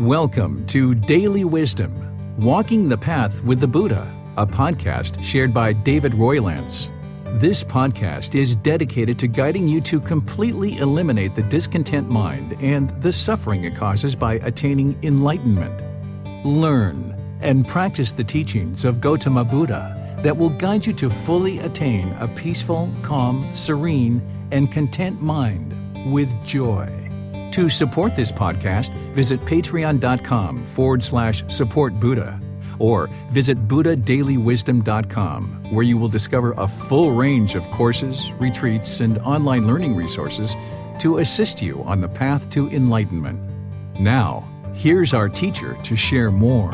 Welcome to Daily Wisdom, Walking the Path with the Buddha, a podcast shared by David Roylance. This podcast is dedicated to guiding you to completely eliminate the discontent mind and the suffering it causes by attaining enlightenment. Learn and practice the teachings of Gautama Buddha that will guide you to fully attain a peaceful, calm, serene, and content mind with joy. To support this podcast, visit patreon.com/support Buddha or visit buddhadailywisdom.com, where you will discover a full range of courses, retreats, and online learning resources to assist you on the path to enlightenment. Now, here's our teacher to share more.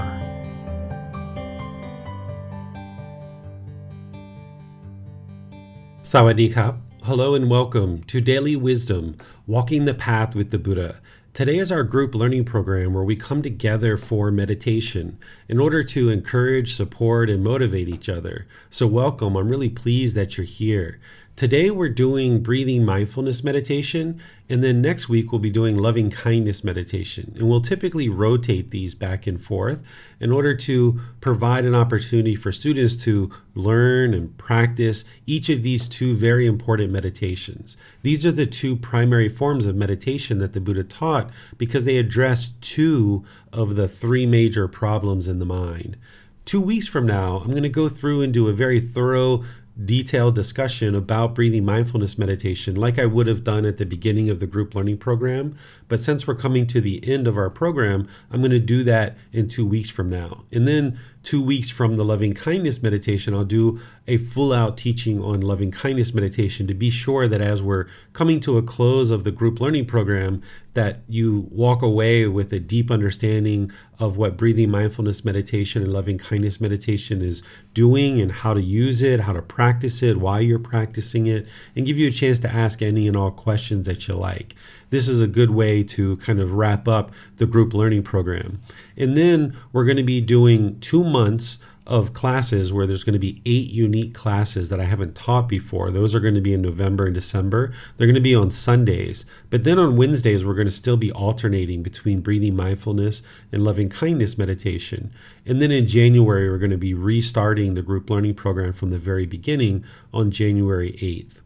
Sawadee Kap. Hello and welcome to Daily Wisdom, Walking the Path with the Buddha. Today is our group learning program where we come together for meditation in order to encourage, support, and motivate each other. So welcome. I'm really pleased that you're here. Today we're doing Breathing Mindfulness Meditation, and then next week we'll be doing Loving Kindness Meditation. And we'll typically rotate these back and forth in order to provide an opportunity for students to learn and practice each of these two very important meditations. These are the two primary forms of meditation that the Buddha taught because they address two of the three major problems in the mind. 2 weeks from now, I'm going to go through and do a very thorough detailed discussion about breathing mindfulness meditation like I would have done at the beginning of the group learning program. But since we're coming to the end of our program, I'm going to do that in 2 weeks from now. And then 2 weeks from the loving kindness meditation, I'll do a full out teaching on loving kindness meditation to be sure that as we're coming to a close of the group learning program, that you walk away with a deep understanding of what breathing mindfulness meditation and loving kindness meditation is doing and how to use it, how to practice it, why you're practicing it, and give you a chance to ask any and all questions that you like. This is a good way to kind of wrap up the group learning program. And then we're going to be doing 2 months of classes where there's going to be 8 unique classes that I haven't taught before. Those are going to be in November and December. They're going to be on Sundays. But then on Wednesdays, we're going to still be alternating between breathing mindfulness and loving kindness meditation. And then in January, we're going to be restarting the group learning program from the very beginning on January 8th.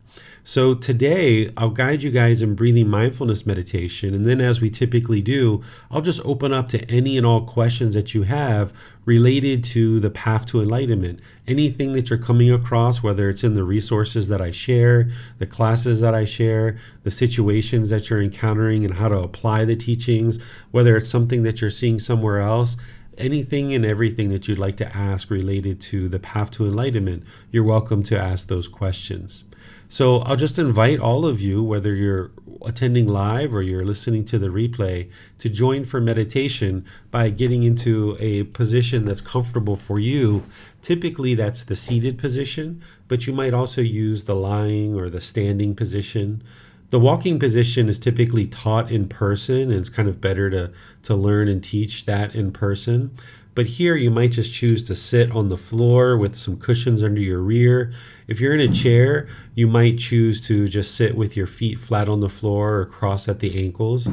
So today, I'll guide you guys in breathing mindfulness meditation. And then as we typically do, I'll just open up to any and all questions that you have related to the path to enlightenment. Anything that you're coming across, whether it's in the resources that I share, the classes that I share, the situations that you're encountering and how to apply the teachings, whether it's something that you're seeing somewhere else, anything and everything that you'd like to ask related to the path to enlightenment, you're welcome to ask those questions. So I'll just invite all of you, whether you're attending live or you're listening to the replay, to join for meditation by getting into a position that's comfortable for you. Typically that's the seated position, but you might also use the lying or the standing position. The walking position is typically taught in person, and it's kind of better to learn and teach that in person. But here you might just choose to sit on the floor with some cushions under your rear. If you're in a chair, you might choose to just sit with your feet flat on the floor or cross at the ankles.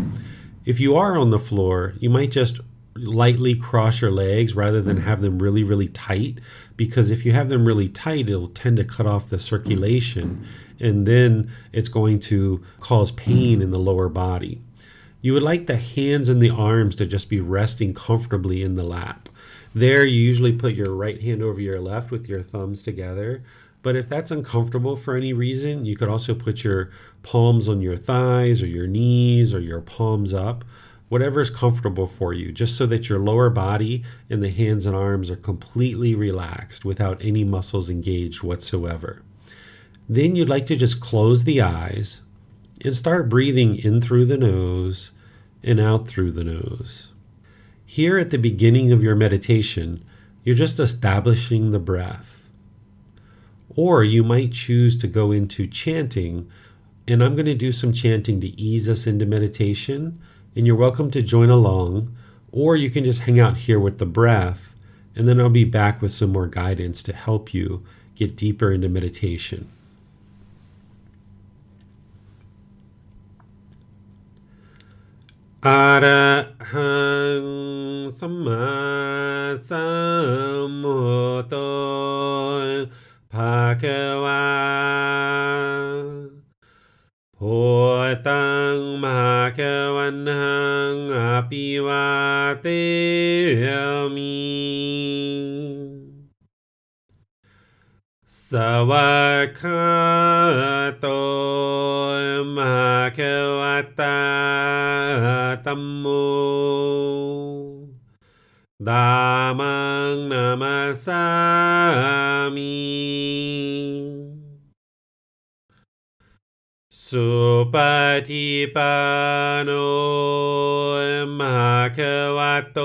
If you are on the floor, you might just lightly cross your legs rather than have them really, really tight, because if you have them really tight, it'll tend to cut off the circulation, and then it's going to cause pain in the lower body. You would like the hands and the arms to just be resting comfortably in the lap. There, you usually put your right hand over your left with your thumbs together. But if that's uncomfortable for any reason, you could also put your palms on your thighs or your knees or your palms up, whatever is comfortable for you, just so that your lower body and the hands and arms are completely relaxed without any muscles engaged whatsoever. Then you'd like to just close the eyes and start breathing in through the nose and out through the nose. Here at the beginning of your meditation, you're just establishing the breath. Or you might choose to go into chanting, and I'm going to do some chanting to ease us into meditation, and you're welcome to join along, or you can just hang out here with the breath, and then I'll be back with some more guidance to help you get deeper into meditation. Arahang สัมมาสัมพุทโธภะคะวาพุทธังภะคะวันหังอภิวาเทมิ สวากขาโตมหาควตาธัมโมดามังนามาสามิสุปฏิปันโนมหาควโต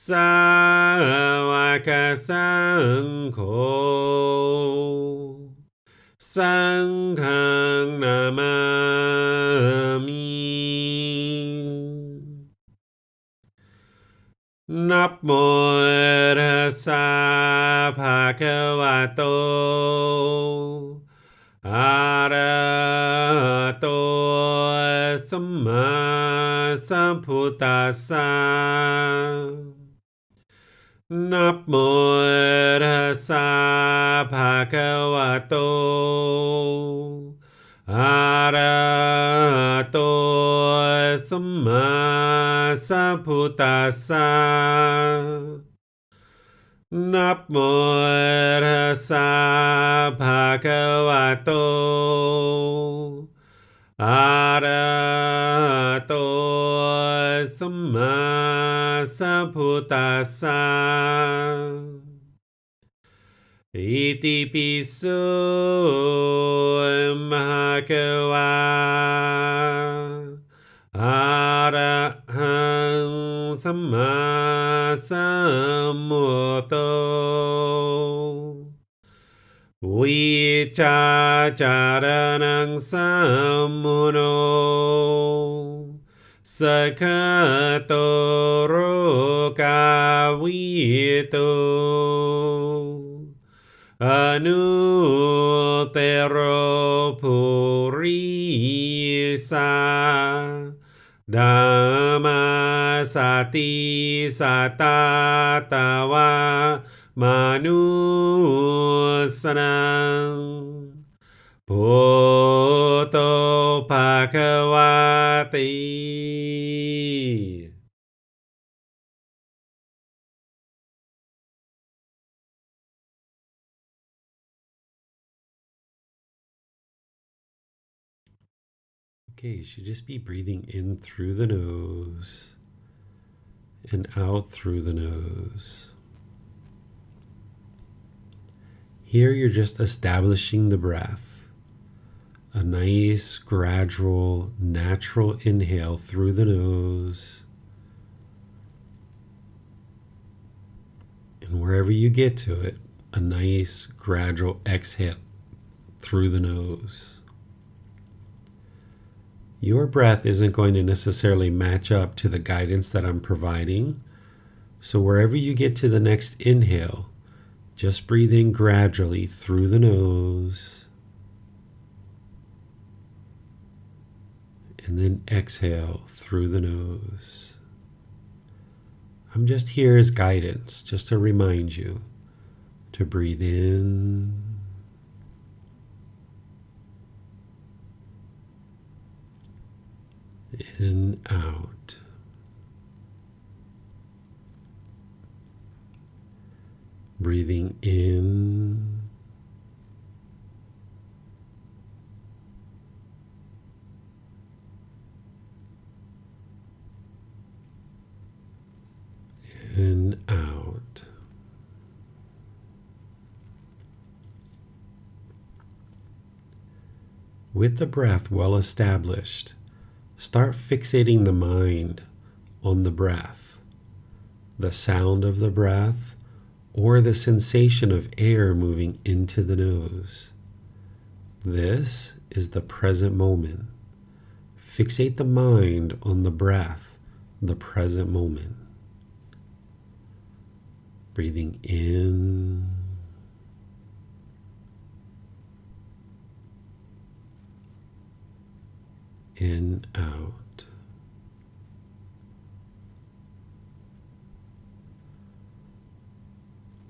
สาวกสังโฆสังฆังนามามินับโมตัสสะภะคะวะโตอะระหะโตสัมมาสัมพุทธัสสะนับโมตัสสะภะคะวะโตอะระหะโตสัมมาสัมพุทธัสสะนับโมตัสสะภะคะวะโตอะระหะโตสัมมาสัมพุทธัสสะอิติปิโสมหะควาอะระหังสัมมาสัมพุทโธวิชาจารณังสัมมุโนสกขโตโรกาวิโตอนุเตโรภูริสาดัมมาสติสัตตาตาวามานุสนังพุทโธภะคะวาติ Okay, you should just be breathing in through the nose and out through the nose. Here you're just establishing the breath. A nice, gradual, natural inhale through the nose. And wherever you get to it, a nice, gradual exhale through the nose. Your breath isn't going to necessarily match up to the guidance that I'm providing. So wherever you get to the next inhale, just breathe in gradually through the nose. And then exhale through the nose. I'm just here as guidance, just to remind you to breathe in out. Breathing in and out. With the breath well established, start fixating the mind on the breath, the sound of the breath, or the sensation of air moving into the nose. This is the present moment. Fixate the mind on the breath, the present moment. Breathing in and out.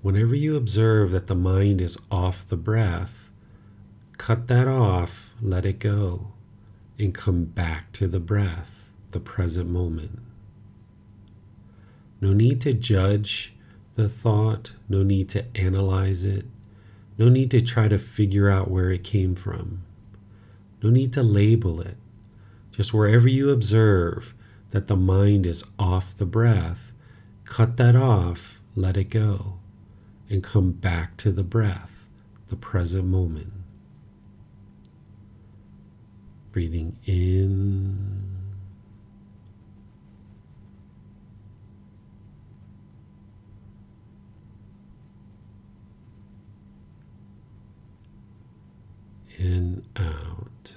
Whenever you observe that the mind is off the breath, cut that off, let it go, and come back to the breath, the present moment. No need to judge the thought, no need to analyze it, no need to try to figure out where it came from, no need to label it. Just wherever you observe that the mind is off the breath, cut that off, let it go, and come back to the breath, the present moment. Breathing in and out.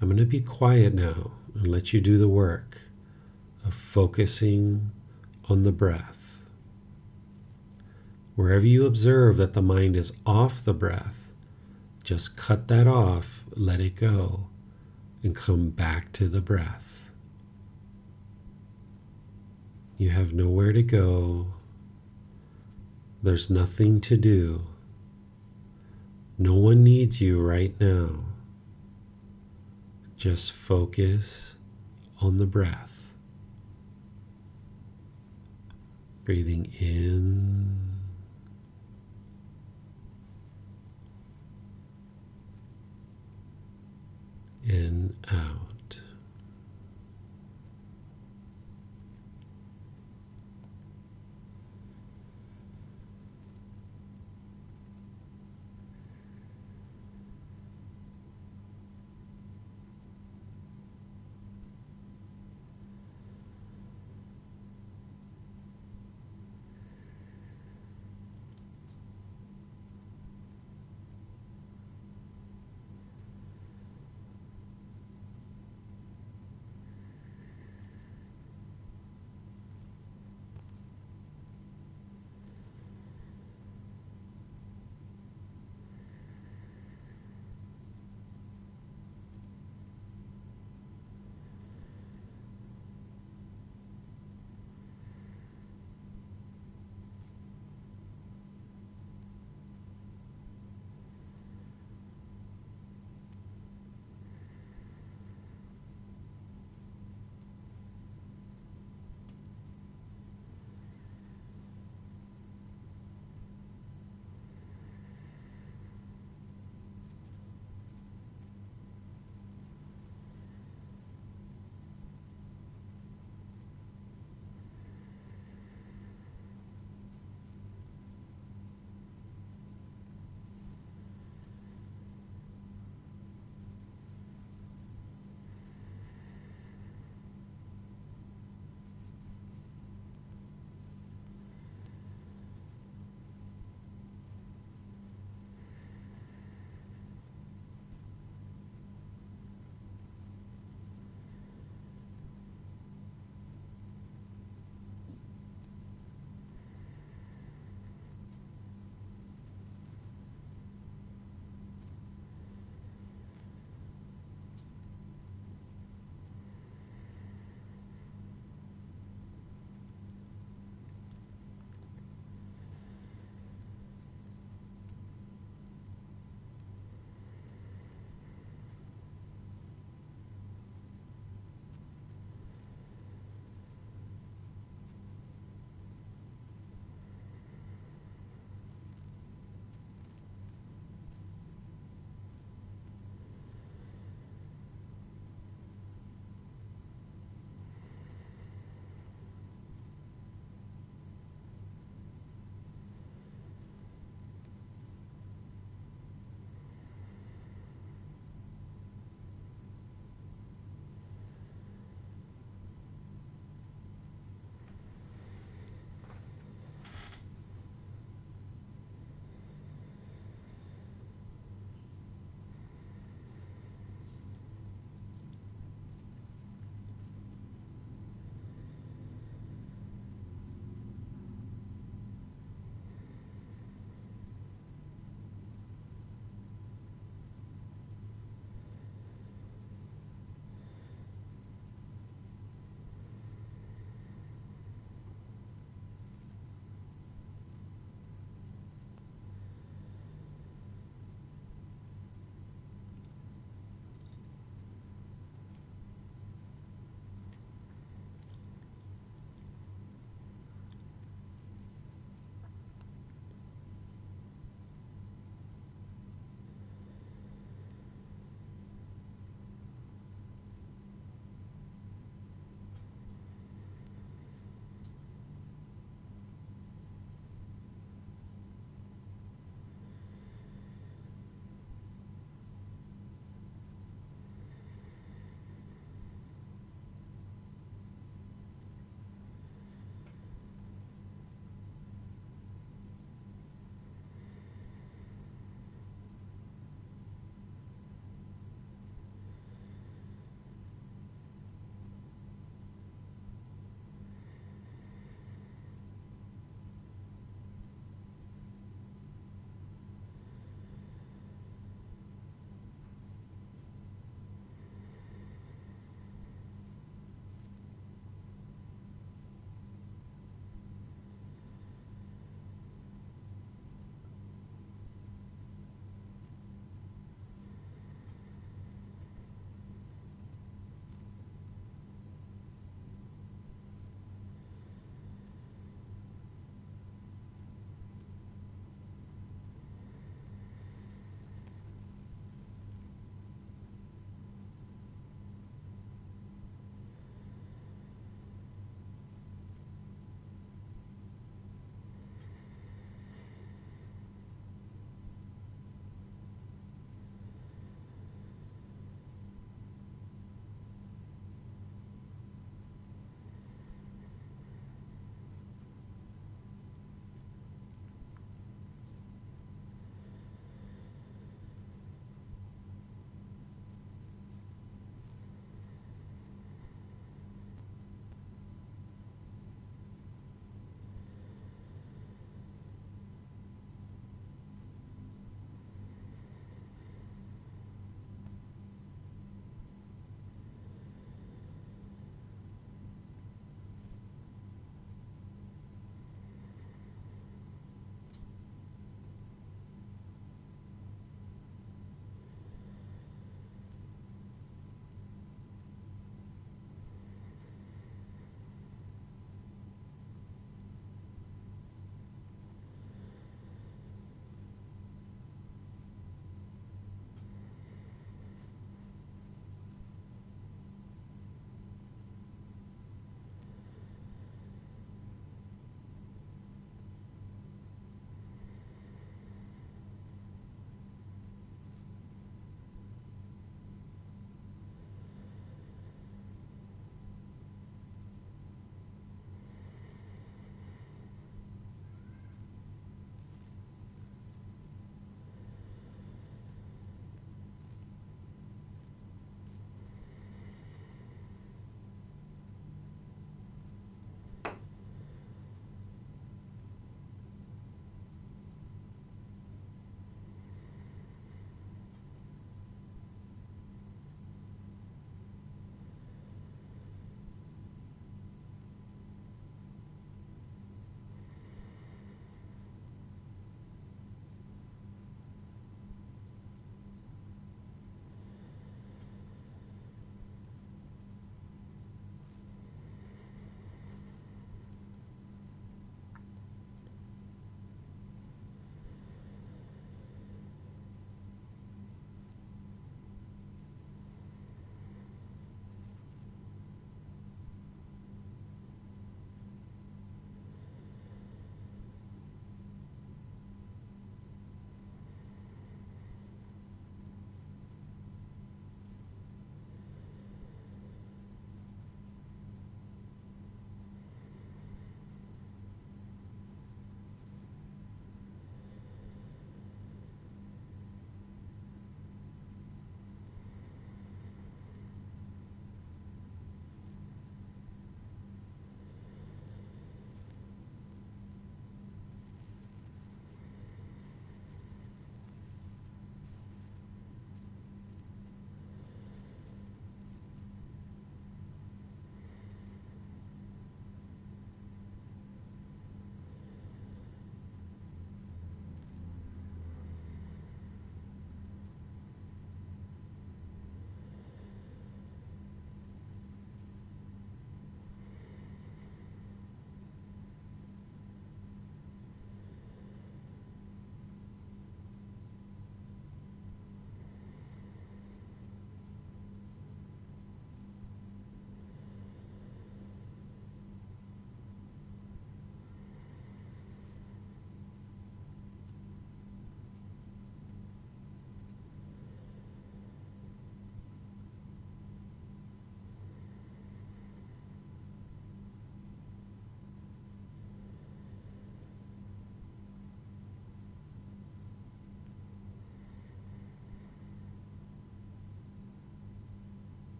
I'm going to be quiet now and let you do the work of focusing on the breath. Wherever you observe that the mind is off the breath, just cut that off, let it go, and come back to the breath. You have nowhere to go. There's nothing to do. No one needs you right now. Just focus on the breath. Breathing in and out.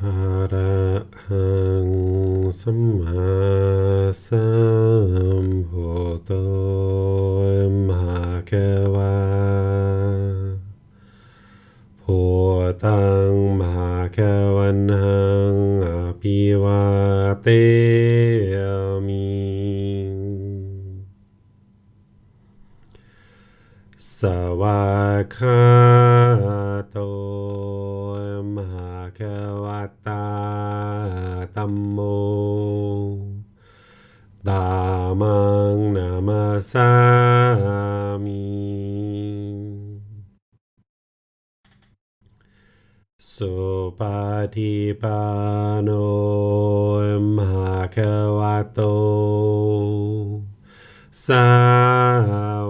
อะระหังสัมมาสัมพุทโธมหาเกวาพุทธังมหาเกวันหังอภิวาเตมิสวากขาโตมหาเกวัตตาธัมโมธัมมังนามาสามิสุปฏิปันโนมหาเกวัตโตสา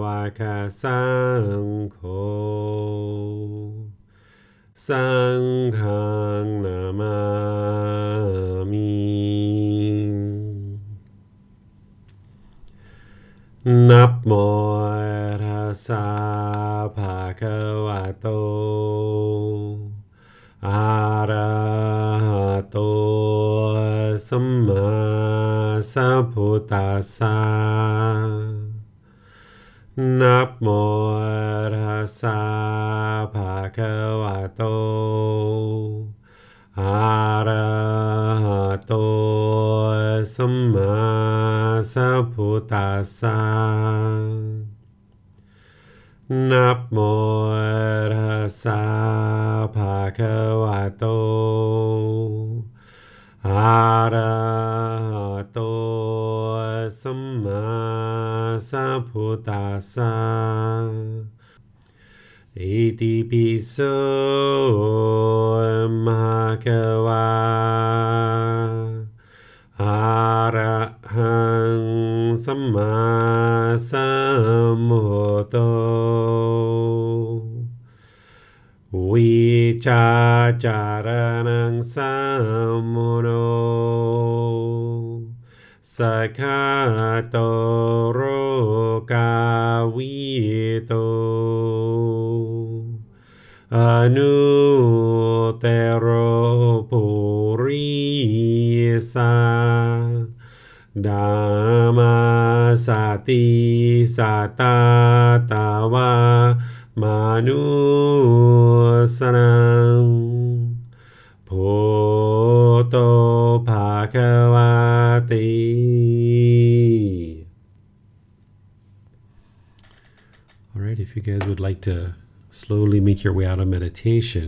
วกสังโฆสังฆังนามามินับโมตัสสะภะคะวะโตอะระหะโตสัมมาสัมพุทธัสสะนับโมตัสสะภะคะวะโตอะระหะโตสัมมาสัมพุทธัสสะนับโมตัสสะภะคะวะโตอะระหะโตสัมมาสัมพุทธัสสะอิติปิโสมะคะวะอะระหังสัมมาสัมพุทโธวิชาจารณังสัมโมโนสักขะโตโรกาวิโตอนุเตโรปุริสาธัมมาสติสัตตาตาวามนุสนังพุทโธภะคะวะติ All right, if you guys would like to slowly make your way out of meditation,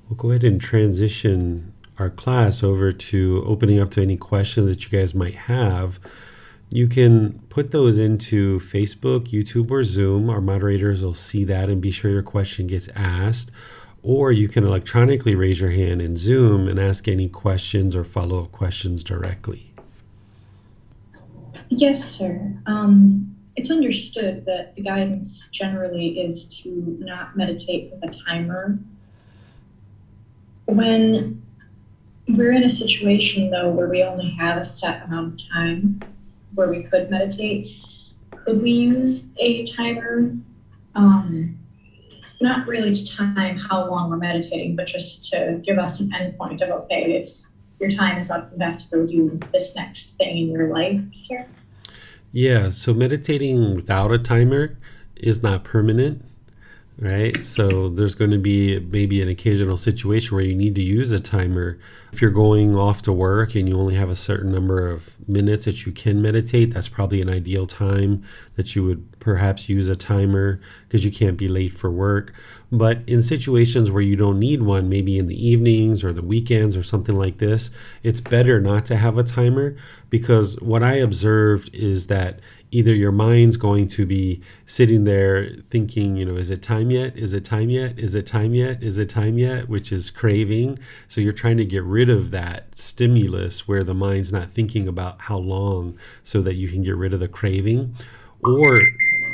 we'll go ahead and transition our class over to opening up to any questions that you guys might have. You can put those into Facebook, YouTube, or Zoom. Our moderators will see that and be sure your question gets asked. Or you can electronically raise your hand in Zoom and ask any questions or follow-up questions directly. Yes, sir. It's understood that the guidance generally is to not meditate with a timer. When we're in a situation, though, where we only have a set amount of time where we could meditate, could we use a timer? Not really to time how long we're meditating, but just to give us an endpoint of, okay, your time is up, you have to go do this next thing in your life, sir? Yeah, so meditating without a timer is not permanent, right? So there's going to be maybe an occasional situation where you need to use a timer. If you're going off to work and you only have a certain number of minutes that you can meditate, that's probably an ideal time that you would perhaps use a timer because you can't be late for work. But in situations where you don't need one, maybe in the evenings or the weekends or something like this, it's better not to have a timer, because what I observed is that either your mind's going to be sitting there thinking, is it time yet? Is it time yet? Is it time yet? Is it time yet? Which is craving. So you're trying to get rid of that stimulus where the mind's not thinking about how long, so that you can get rid of the craving. Or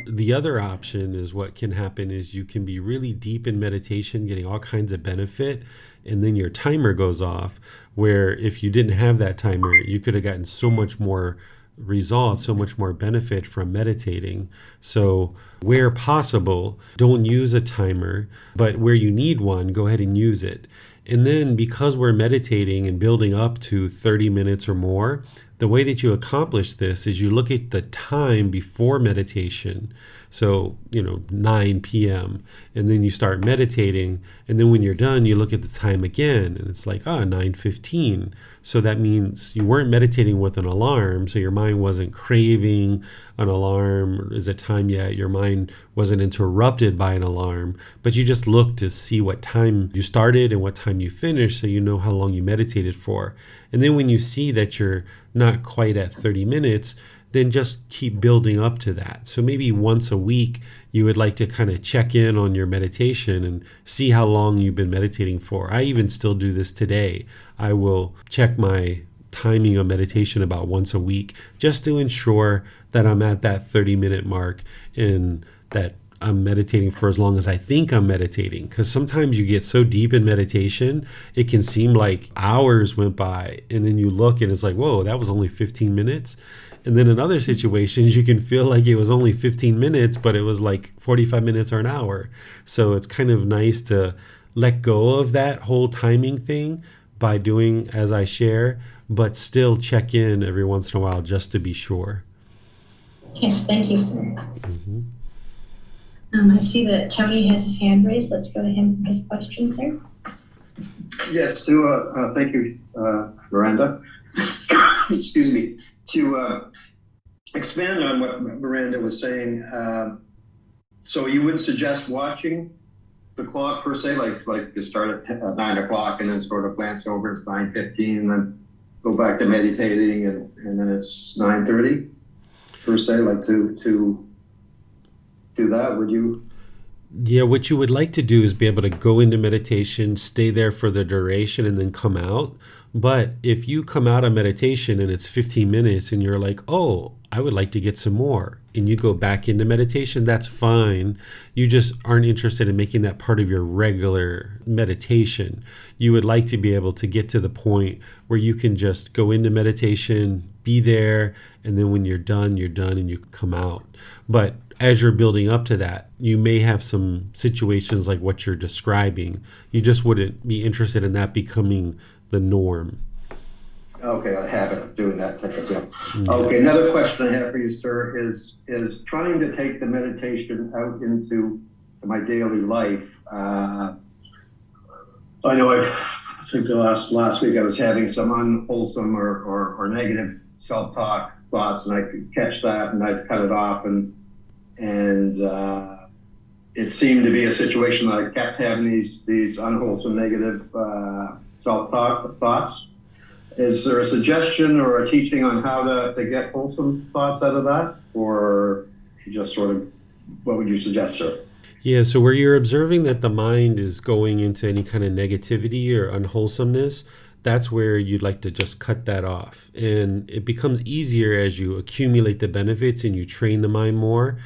the other option is what can happen is you can be really deep in meditation, getting all kinds of benefit, and then your timer goes off, where if you didn't have that timer, you could have gotten so much more results, so much more benefit from meditating. So where possible, don't use a timer, but where you need one, go ahead and use it. And then because we're meditating and building up to 30 minutes or more, the way that you accomplish this is you look at the time before meditation. So, 9 p.m. And then you start meditating. And then when you're done, you look at the time again and it's like, 9:15. So that means you weren't meditating with an alarm. So your mind wasn't craving an alarm. Is it time yet? Your mind wasn't interrupted by an alarm, but you just looked to see what time you started and what time you finished, so you know how long you meditated for. And then when you see that you're not quite at 30 minutes, then just keep building up to that. So maybe once a week, you would like to kind of check in on your meditation and see how long you've been meditating for. I even still do this today. I will check my timing of meditation about once a week just to ensure that I'm at that 30-minute mark and that I'm meditating for as long as I think I'm meditating. Because sometimes you get so deep in meditation, it can seem like hours went by, and then you look and it's like, whoa, that was only 15 minutes. And then in other situations, you can feel like it was only 15 minutes, but it was like 45 minutes or an hour. So it's kind of nice to let go of that whole timing thing by doing as I share, but still check in every once in a while just to be sure. Yes, thank you, sir. Mm-hmm. I see that Tony has his hand raised. Let's go to him for his question, sir. Yes, thank you, Miranda. Excuse me. To expand on what Miranda was saying, so you wouldn't suggest watching the clock per se, like you start at 9 o'clock and then sort of glance over, it's 9:15, and then go back to meditating, and then it's 9:30 per se, like to do that, would you? Yeah, what you would like to do is be able to go into meditation, stay there for the duration, and then come out. But if you come out of meditation and it's 15 minutes and you're like, oh, I would like to get some more, and you go back into meditation, that's fine. You just aren't interested in making that part of your regular meditation. You would like to be able to get to the point where you can just go into meditation, be there, and then when you're done, and you come out. But as you're building up to that, you may have some situations like what you're describing. You just wouldn't be interested in that becoming the norm. Okay, a habit of doing that type of thing. Yeah. Okay, another question I have for you, sir, is trying to take the meditation out into my daily life. I know I think the last week I was having some unwholesome or negative self-talk thoughts, and I could catch that and I'd cut it off, and it seemed to be a situation that I kept having these unwholesome negative self-talk thoughts. Is there a suggestion or a teaching on how to get wholesome thoughts out of that? Or just sort of, what would you suggest, sir? Yeah, so where you're observing that the mind is going into any kind of negativity or unwholesomeness, that's where you'd like to just cut that off. And it becomes easier as you accumulate the benefits and you train the mind more.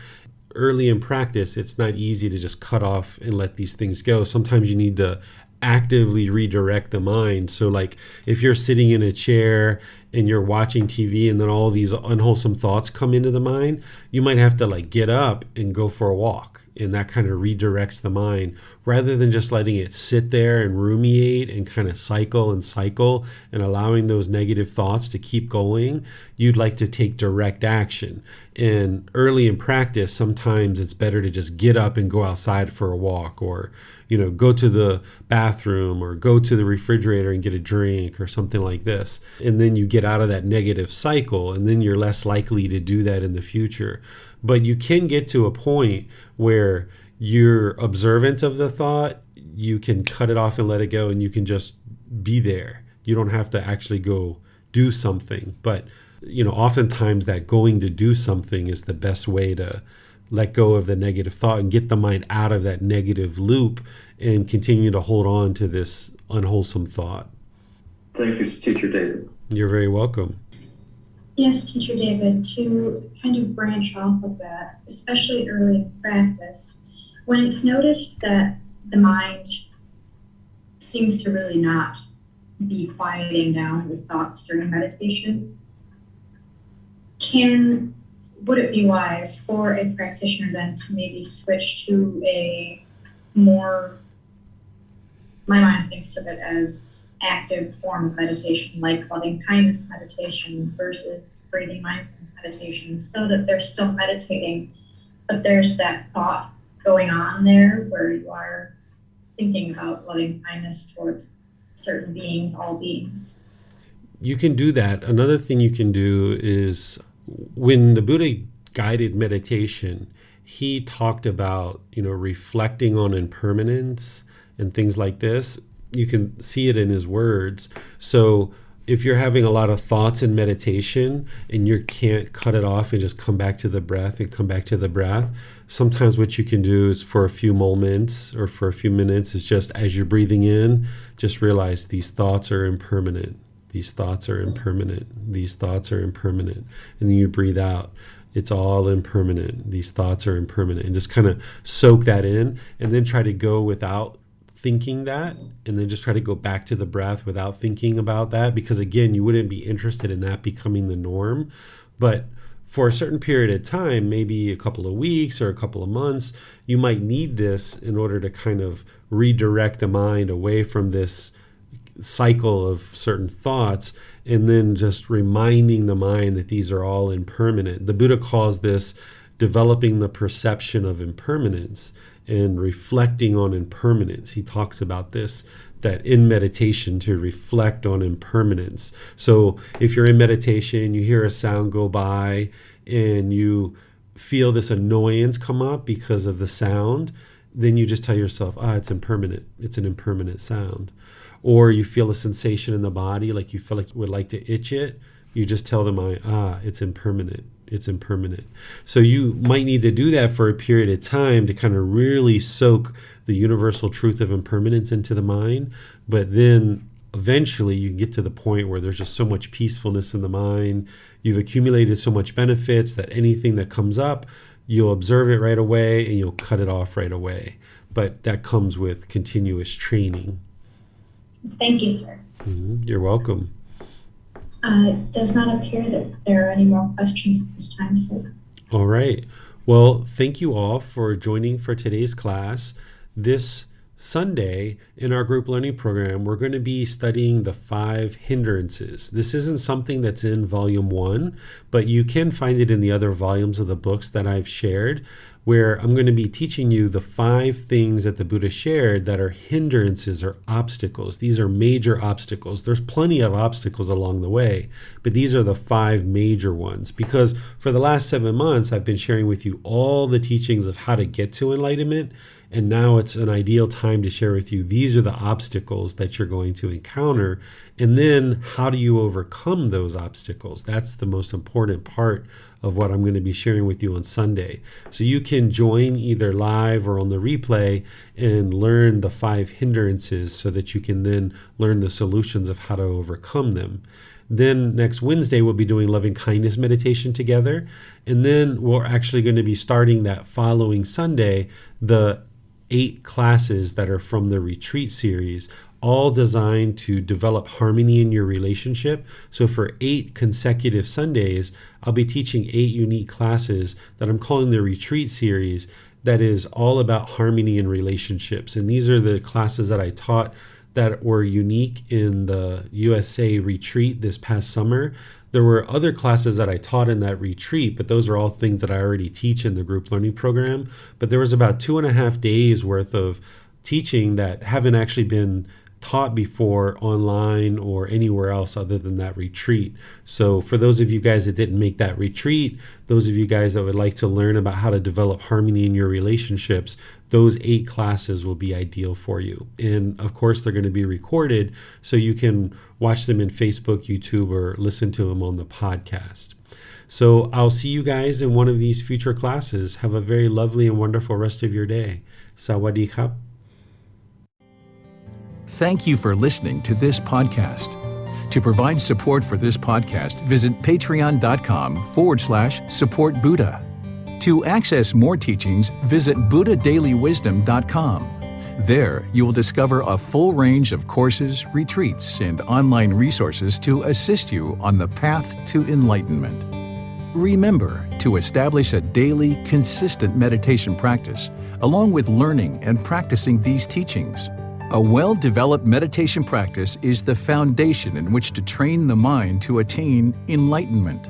Early in practice, it's not easy to just cut off and let these things go. Sometimes you need to actively redirect the mind. So like if you're sitting in a chair and you're watching TV and then all these unwholesome thoughts come into the mind, you might have to like get up and go for a walk. And that kind of redirects the mind rather than just letting it sit there and rumiate and kind of cycle and allowing those negative thoughts to keep going. You'd like to take direct action. And early in practice, sometimes it's better to just get up and go outside for a walk, or go to the bathroom or go to the refrigerator and get a drink or something like this. And then you get out of that negative cycle, and then you're less likely to do that in the future. But you can get to a point where you're observant of the thought, you can cut it off and let it go, and you can just be there. You don't have to actually go do something. But, oftentimes that going to do something is the best way to let go of the negative thought and get the mind out of that negative loop and continue to hold on to this unwholesome thought. Thank you, Teacher David. You're very welcome. Yes, Teacher David, to kind of branch off of that, especially early in practice, when it's noticed that the mind seems to really not be quieting down with thoughts during meditation, would it be wise for a practitioner then to maybe switch to a more my mind thinks of it as active form of meditation, like loving kindness meditation versus breathing mindfulness meditation, so that they're still meditating, but there's that thought going on there where you are thinking about loving kindness towards certain beings, all beings. You can do that. Another thing you can do is when the Buddha guided meditation, he talked about, reflecting on impermanence and things like this. You can see it in his words. So if you're having a lot of thoughts in meditation and you can't cut it off and just come back to the breath and come back to the breath, sometimes what you can do is for a few moments or for a few minutes is just as you're breathing in, just realize these thoughts are impermanent. These thoughts are impermanent. These thoughts are impermanent. And then you breathe out. It's all impermanent. These thoughts are impermanent. And just kind of soak that in and then try to go without thinking that, and then just try to go back to the breath without thinking about that, because again, you wouldn't be interested in that becoming the norm. But for a certain period of time, maybe a couple of weeks or a couple of months, you might need this in order to kind of redirect the mind away from this cycle of certain thoughts, and then just reminding the mind that these are all impermanent. The Buddha calls this developing the perception of impermanence and reflecting on impermanence. He talks about this, that in meditation to reflect on impermanence. So if you're in meditation, you hear a sound go by and you feel this annoyance come up because of the sound, then you just tell yourself, it's impermanent. It's an impermanent sound. Or you feel a sensation in the body, like you feel like you would like to itch it. You just tell the mind, it's impermanent. It's impermanent. So you might need to do that for a period of time to kind of really soak the universal truth of impermanence into the mind. But then eventually you get to the point where there's just so much peacefulness in the mind. You've accumulated so much benefits that anything that comes up, you'll observe it right away and you'll cut it off right away. But that comes with continuous training. Thank you, sir. You're welcome. It does not appear that there are any more questions at this time, sir. All right. Well, thank you all for joining for today's class. This Sunday in our group learning program, we're going to be studying the 5 hindrances. This isn't something that's in volume 1, but you can find it in the other volumes of the books that I've shared, where I'm going to be teaching you the 5 things that the Buddha shared that are hindrances or obstacles. These are major obstacles. There's plenty of obstacles along the way, but these are the 5 major ones, because for the last 7 months, I've been sharing with you all the teachings of how to get to enlightenment. And now it's an ideal time to share with you, these are the obstacles that you're going to encounter. And then how do you overcome those obstacles? That's the most important part of what I'm going to be sharing with you on Sunday. So you can join either live or on the replay and learn the 5 hindrances so that you can then learn the solutions of how to overcome them. Then next Wednesday, we'll be doing loving kindness meditation together. And then we're actually going to be starting that following Sunday, the 8 classes that are from the retreat series, all designed to develop harmony in your relationship. So for 8 consecutive Sundays, I'll be teaching 8 unique classes that I'm calling the retreat series, that is all about harmony in relationships. And these are the classes that I taught that were unique in the USA retreat this past summer. There were other classes that I taught in that retreat, but those are all things that I already teach in the group learning program. But there was about 2.5 days worth of teaching that haven't actually been taught before online or anywhere else other than that retreat. So for those of you guys that didn't make that retreat, those of you guys that would like to learn about how to develop harmony in your relationships, those 8 classes will be ideal for you. And of course, they're going to be recorded so you can watch them in Facebook, YouTube, or listen to them on the podcast. So I'll see you guys in one of these future classes. Have a very lovely and wonderful rest of your day. Sawadee khap. Thank you for listening to this podcast. To provide support for this podcast, visit patreon.com/support Buddha. To access more teachings, visit buddhadailywisdom.com. There, you will discover a full range of courses, retreats, and online resources to assist you on the path to enlightenment. Remember to establish a daily, consistent meditation practice, along with learning and practicing these teachings. A well-developed meditation practice is the foundation in which to train the mind to attain enlightenment.